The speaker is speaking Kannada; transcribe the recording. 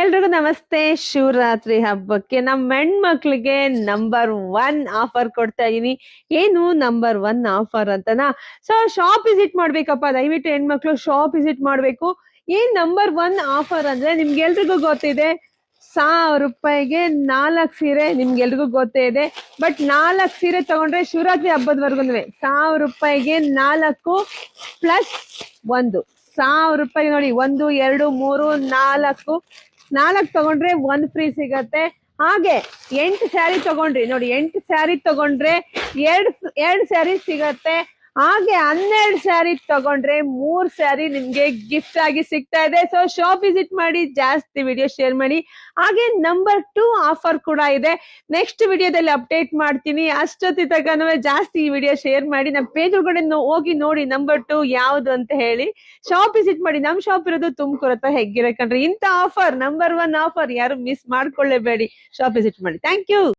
ಎಲ್ರಿಗೂ ನಮಸ್ತೆ. ಶಿವರಾತ್ರಿ ಹಬ್ಬಕ್ಕೆ ನಮ್ಮ ಹೆಣ್ಮಕ್ಳಿಗೆ ನಂಬರ್ 1 ಆಫರ್ ಕೊಡ್ತಾ ಇದೀನಿ. ಏನು ನಂಬರ್ 1 ಆಫರ್ ಅಂತನಾ? ಸೊ ಶಾಪ್ ವಿಸಿಟ್ ಮಾಡ್ಬೇಕಪ್ಪ, ದಯವಿಟ್ಟು ಹೆಣ್ಮಕ್ಳು ಶಾಪ್ ವಿಸಿಟ್ ಮಾಡ್ಬೇಕು. ಏನ್ ನಂಬರ್ 1 ಆಫರ್ ಅಂದ್ರೆ ನಿಮ್ಗೆಲ್ರಿಗೂ ಗೊತ್ತಿದೆ, 1000 ರೂಪಾಯಿಗೆ 4 ಸೀರೆ ನಿಮ್ಗೆಲ್ರಿಗೂ ಗೊತ್ತೇ ಇದೆ. ಬಟ್ 4 ಸೀರೆ ತಗೊಂಡ್ರೆ ಶಿವರಾತ್ರಿ ಹಬ್ಬದವರೆಗೂ 1000 ರೂಪಾಯಿಗೆ 4 ಪ್ಲಸ್ 1. 1000 ರೂಪಾಯಿ ನೋಡಿ, 1 2 3 4 ತಗೊಂಡ್ರೆ 1 ಫ್ರೀ ಸಿಗತ್ತೆ. ಹಾಗೆ 8 ಸ್ಯಾರಿ ತಗೊಂಡ್ರಿ ನೋಡಿ, 8 ಸ್ಯಾರಿ ತಗೊಂಡ್ರೆ 2 ಸ್ಯಾರಿ ಸಿಗತ್ತೆ. ಹಾಗೆ 12 ಸ್ಯಾರಿ ತಗೊಂಡ್ರೆ 3 ಸ್ಯಾರಿ ನಿಮ್ಗೆ ಗಿಫ್ಟ್ ಆಗಿ ಸಿಗ್ತಾ ಇದೆ. ಸೊ ಶಾಪ್ ವಿಸಿಟ್ ಮಾಡಿ, ಜಾಸ್ತಿ ವಿಡಿಯೋ ಶೇರ್ ಮಾಡಿ. ಹಾಗೆ ನಂಬರ್ 2 ಆಫರ್ ಕೂಡ ಇದೆ, ನೆಕ್ಸ್ಟ್ ವಿಡಿಯೋದಲ್ಲಿ ಅಪ್ಡೇಟ್ ಮಾಡ್ತೀನಿ. ಅಷ್ಟೊತ್ತಿ ತನಕ ಜಾಸ್ತಿ ಈ ವಿಡಿಯೋ ಶೇರ್ ಮಾಡಿ, ನಮ್ಮ ಪೇಜ್ ಒಳಗಡೆ ಹೋಗಿ ನೋಡಿ ನಂಬರ್ 2 ಯಾವ್ದು ಅಂತ ಹೇಳಿ. ಶಾಪ್ ವಿಸಿಟ್ ಮಾಡಿ. ನಮ್ ಶಾಪ್ ಇರೋದು ತುಮಕೂರು ಹತ್ರ ಹೆಗ್ಗಿರೆ ಕಣ್ರಿ. ಇಂಥ ಆಫರ್ ನಂಬರ್ 1 ಆಫರ್ ಯಾರು ಮಿಸ್ ಮಾಡ್ಕೊಳ್ಳೇಬೇಡಿ. ಶಾಪ್ ವಿಸಿಟ್ ಮಾಡಿ. Thank you.